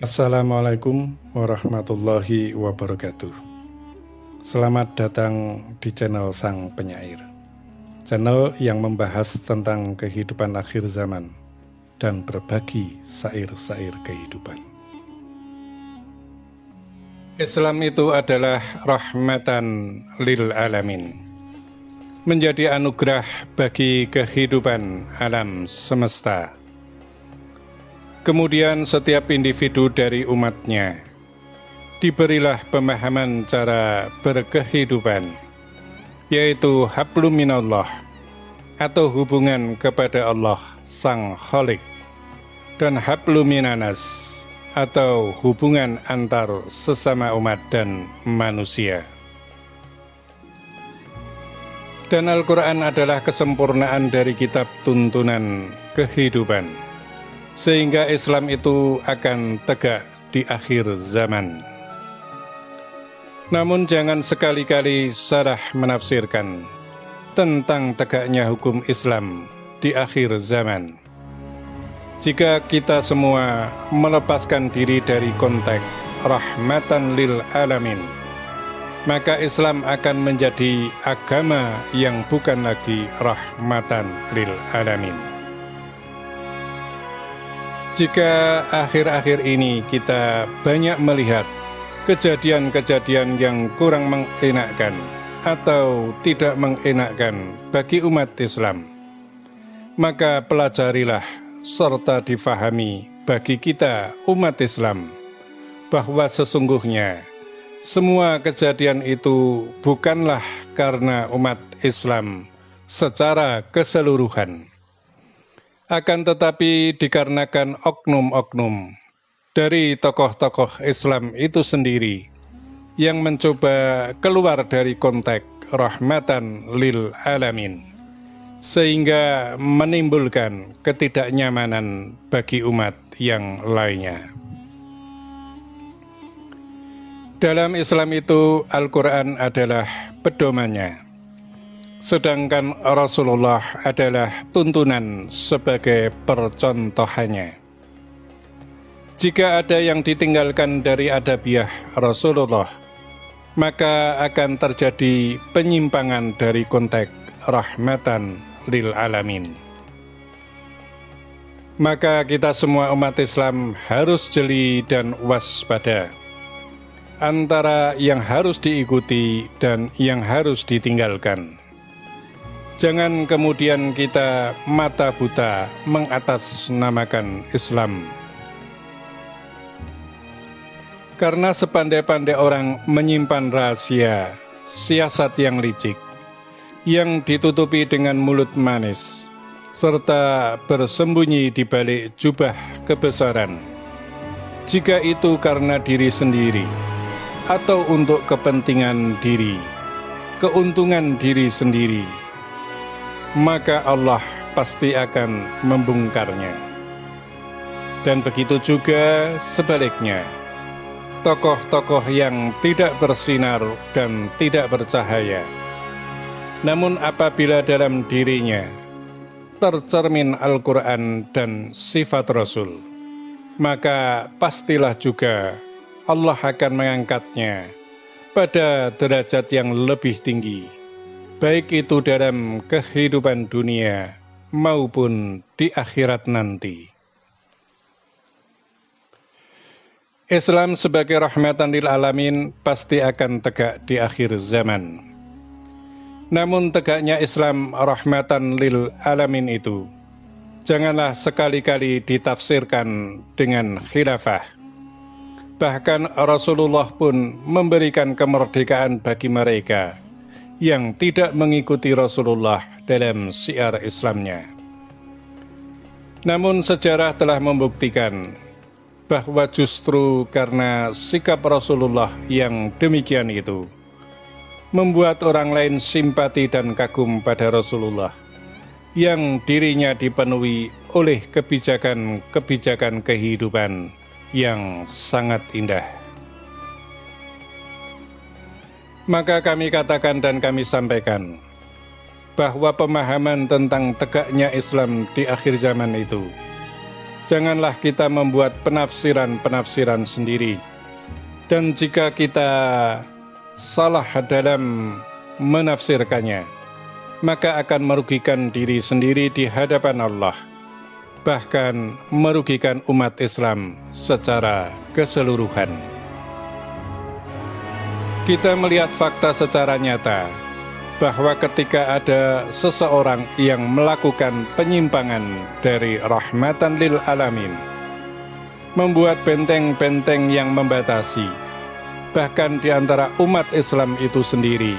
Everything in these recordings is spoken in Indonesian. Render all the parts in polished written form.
Assalamualaikum warahmatullahi wabarakatuh. Selamat datang di channel Sang Penyair, channel yang membahas tentang kehidupan akhir zaman dan berbagi syair-syair kehidupan. Islam itu adalah rahmatan lil alamin, menjadi anugerah bagi kehidupan alam semesta. Kemudian setiap individu dari umatnya diberilah pemahaman cara berkehidupan, yaitu hablum minallah, atau hubungan kepada Allah Sang Khalik, dan hablum minanas, atau hubungan antar sesama umat dan manusia. Dan Al-Quran adalah kesempurnaan dari kitab tuntunan kehidupan, sehingga Islam itu akan tegak di akhir zaman. Namun jangan sekali-kali salah menafsirkan tentang tegaknya hukum Islam di akhir zaman. Jika kita semua melepaskan diri dari konteks rahmatan lil alamin, maka Islam akan menjadi agama yang bukan lagi rahmatan lil alamin. Jika akhir-akhir ini kita banyak melihat kejadian-kejadian yang kurang mengenakkan atau tidak mengenakkan bagi umat Islam, maka pelajarilah serta difahami bagi kita umat Islam bahwa sesungguhnya semua kejadian itu bukanlah karena umat Islam secara keseluruhan, akan tetapi dikarenakan oknum-oknum dari tokoh-tokoh Islam itu sendiri yang mencoba keluar dari konteks rahmatan lil alamin, sehingga menimbulkan ketidaknyamanan bagi umat yang lainnya. Dalam Islam itu Al-Quran adalah pedomannya, sedangkan Rasulullah adalah tuntunan sebagai percontohannya. Jika ada yang ditinggalkan dari adabiah Rasulullah, maka akan terjadi penyimpangan dari konteks rahmatan lil alamin. Maka kita semua umat Islam harus jeli dan waspada antara yang harus diikuti dan yang harus ditinggalkan. Jangan kemudian kita mata buta mengatasnamakan Islam. Karena sepandai-pandai orang menyimpan rahasia, siasat yang licik, yang ditutupi dengan mulut manis, serta bersembunyi di balik jubah kebesaran, jika itu karena diri sendiri, atau untuk kepentingan diri, keuntungan diri sendiri, maka Allah pasti akan membongkarnya. Dan begitu juga sebaliknya, tokoh-tokoh yang tidak bersinar dan tidak bercahaya, namun apabila dalam dirinya tercermin Al-Quran dan sifat Rasul, maka pastilah juga Allah akan mengangkatnya pada derajat yang lebih tinggi, baik itu dalam kehidupan dunia maupun di akhirat nanti. Islam sebagai rahmatan lil alamin pasti akan tegak di akhir zaman. Namun tegaknya Islam rahmatan lil alamin itu janganlah sekali-kali ditafsirkan dengan khilafah. Bahkan Rasulullah pun memberikan kemerdekaan bagi mereka yang tidak mengikuti Rasulullah dalam syiar Islamnya. Namun sejarah telah membuktikan bahwa justru karena sikap Rasulullah yang demikian itu membuat orang lain simpati dan kagum pada Rasulullah, yang dirinya dipenuhi oleh kebijakan-kebijakan kehidupan yang sangat indah. Maka kami katakan dan kami sampaikan bahwa pemahaman tentang tegaknya Islam di akhir zaman itu Janganlah kita membuat penafsiran-penafsiran sendiri. Dan jika kita salah dalam menafsirkannya, maka akan merugikan diri sendiri di hadapan Allah, bahkan merugikan umat Islam secara keseluruhan. Kita melihat fakta secara nyata bahwa ketika ada seseorang yang melakukan penyimpangan dari rahmatan lil alamin, membuat benteng-benteng yang membatasi, bahkan di antara umat Islam itu sendiri,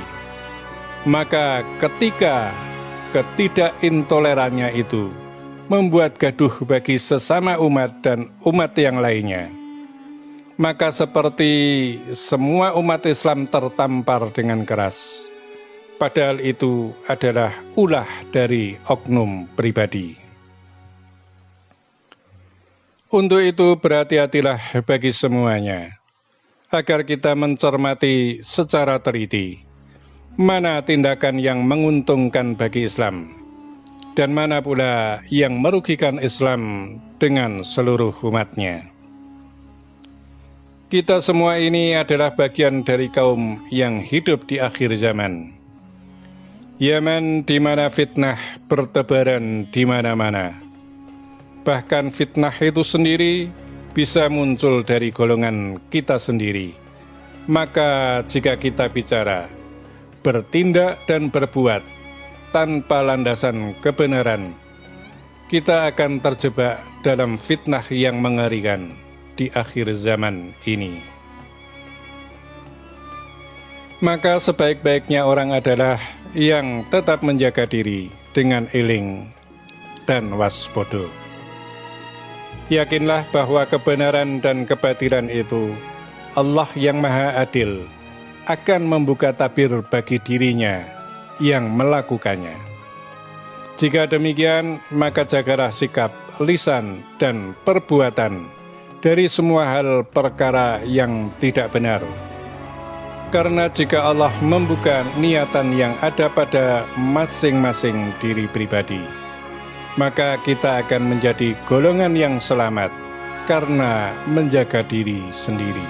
maka ketika ketidakintolerannya itu membuat gaduh bagi sesama umat dan umat yang lainnya, maka seperti semua umat Islam tertampar dengan keras, padahal itu adalah ulah dari oknum pribadi. Untuk itu berhati-hatilah bagi semuanya, agar kita mencermati secara teliti mana tindakan yang menguntungkan bagi Islam, dan mana pula yang merugikan Islam dengan seluruh umatnya. Kita semua ini adalah bagian dari kaum yang hidup di akhir zaman. Yaman di mana fitnah bertebaran di mana-mana. Bahkan fitnah itu sendiri bisa muncul dari golongan kita sendiri. Maka jika kita bicara, bertindak dan berbuat tanpa landasan kebenaran, kita akan terjebak dalam fitnah yang mengerikan di akhir zaman ini. Maka sebaik-baiknya orang adalah yang tetap menjaga diri dengan eling dan waspada. Yakinlah bahwa kebenaran dan kebatilan itu Allah yang Maha Adil akan membuka tabir bagi dirinya yang melakukannya. Jika demikian, maka jagalah sikap, lisan, dan perbuatan dari semua hal perkara yang tidak benar. Karena jika Allah membuka niatan yang ada pada masing-masing diri pribadi, maka kita akan menjadi golongan yang selamat karena menjaga diri sendiri.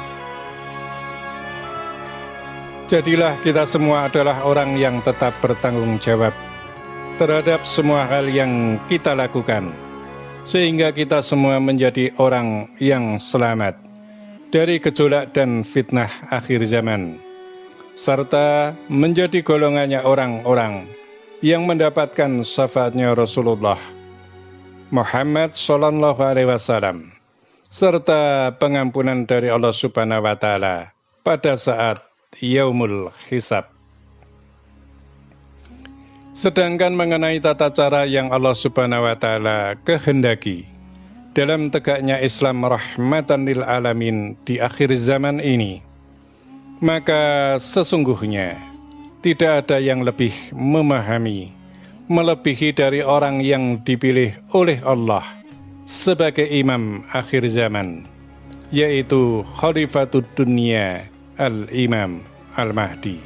Jadilah kita semua adalah orang yang tetap bertanggung jawab terhadap semua hal yang kita lakukan, sehingga kita semua menjadi orang yang selamat dari gejolak dan fitnah akhir zaman, serta menjadi golongannya orang-orang yang mendapatkan syafaatnya Rasulullah Muhammad SAW, serta pengampunan dari Allah Subhanahu wa Ta'ala pada saat Yaumul Hisab. Sedangkan mengenai tata cara yang Allah Subhanahu wa Ta'ala kehendaki dalam tegaknya Islam rahmatan lil alamin di akhir zaman ini, maka sesungguhnya tidak ada yang lebih memahami, melebihi dari orang yang dipilih oleh Allah sebagai imam akhir zaman, yaitu Khalifatud Dunia Al-Imam Al-Mahdi.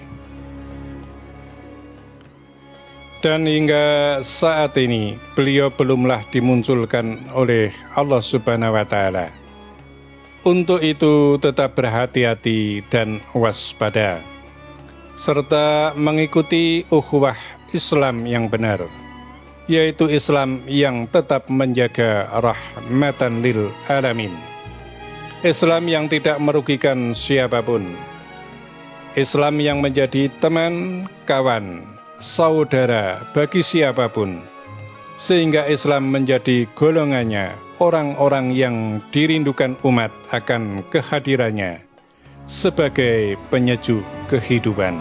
Dan hingga saat ini beliau belumlah dimunculkan oleh Allah Subhanahu wa Ta'ala. Untuk itu tetap berhati-hati dan waspada, serta mengikuti ukhuwah Islam yang benar, yaitu Islam yang tetap menjaga rahmatan lil alamin, Islam yang tidak merugikan siapapun, Islam yang menjadi teman, kawan, saudara bagi siapapun, sehingga Islam menjadi golongannya orang-orang yang dirindukan umat akan kehadirannya sebagai penyejuk kehidupan.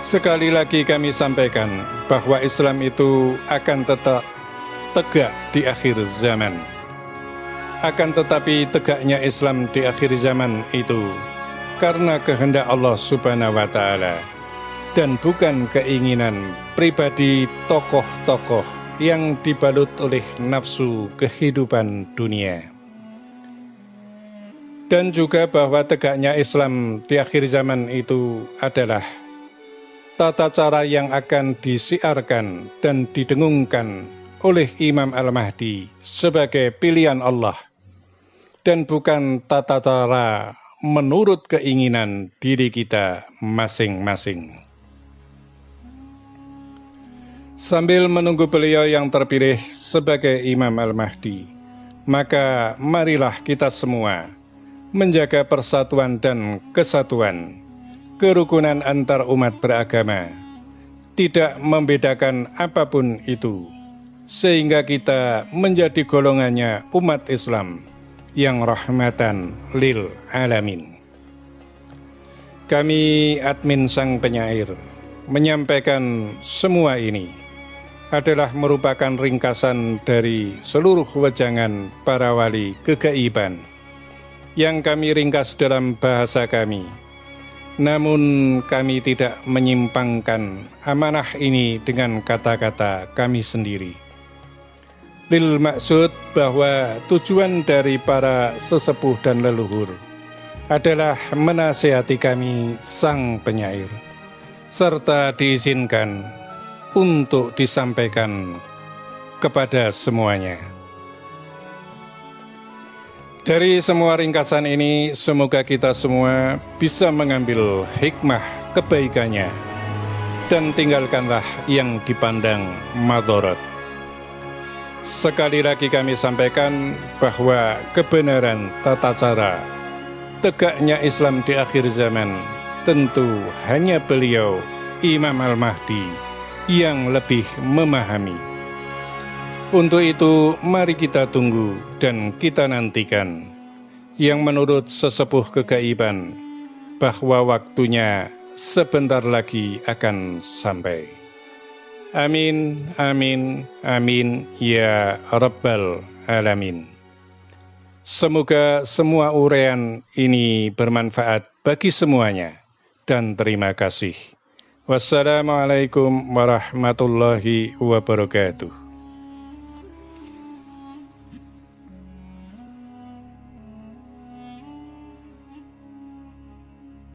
Sekali lagi kami sampaikan bahwa Islam itu akan tetap tegak di akhir zaman. Akan tetapi tegaknya Islam di akhir zaman itu karena kehendak Allah Subhanahu wa Ta'ala, dan bukan keinginan pribadi tokoh-tokoh yang dibalut oleh nafsu kehidupan dunia. Dan juga bahwa tegaknya Islam di akhir zaman itu adalah tata cara yang akan disiarkan dan didengungkan oleh Imam Al-Mahdi sebagai pilihan Allah dan bukan tata cara menurut keinginan diri kita masing-masing. Sambil menunggu beliau yang terpilih sebagai Imam Al-Mahdi, maka marilah kita semua menjaga persatuan dan kesatuan, kerukunan antar umat beragama, tidak membedakan apapun itu, sehingga kita menjadi golongannya umat Islam yang rahmatan lil alamin. Kami admin Sang Penyair menyampaikan semua ini adalah merupakan ringkasan dari seluruh wejangan para wali kegaiban yang kami ringkas dalam bahasa kami. Namun kami tidak menyimpangkan amanah ini dengan kata-kata kami sendiri. Lil maksud bahwa tujuan dari para sesepuh dan leluhur adalah menasihati kami Sang Penyair, serta diizinkan untuk disampaikan kepada semuanya. Dari semua ringkasan ini, semoga kita semua bisa mengambil hikmah kebaikannya dan tinggalkanlah yang dipandang madharat. Sekali lagi kami sampaikan bahwa kebenaran tata cara tegaknya Islam di akhir zaman tentu hanya beliau, Imam Al-Mahdi, yang lebih memahami. Untuk itu, mari kita tunggu dan kita nantikan yang menurut sesepuh kegaiban bahwa waktunya sebentar lagi akan sampai. Amin, amin, amin, ya Rabbal Alamin. Semoga semua uraian ini bermanfaat bagi semuanya, dan terima kasih. Wassalamualaikum warahmatullahi wabarakatuh.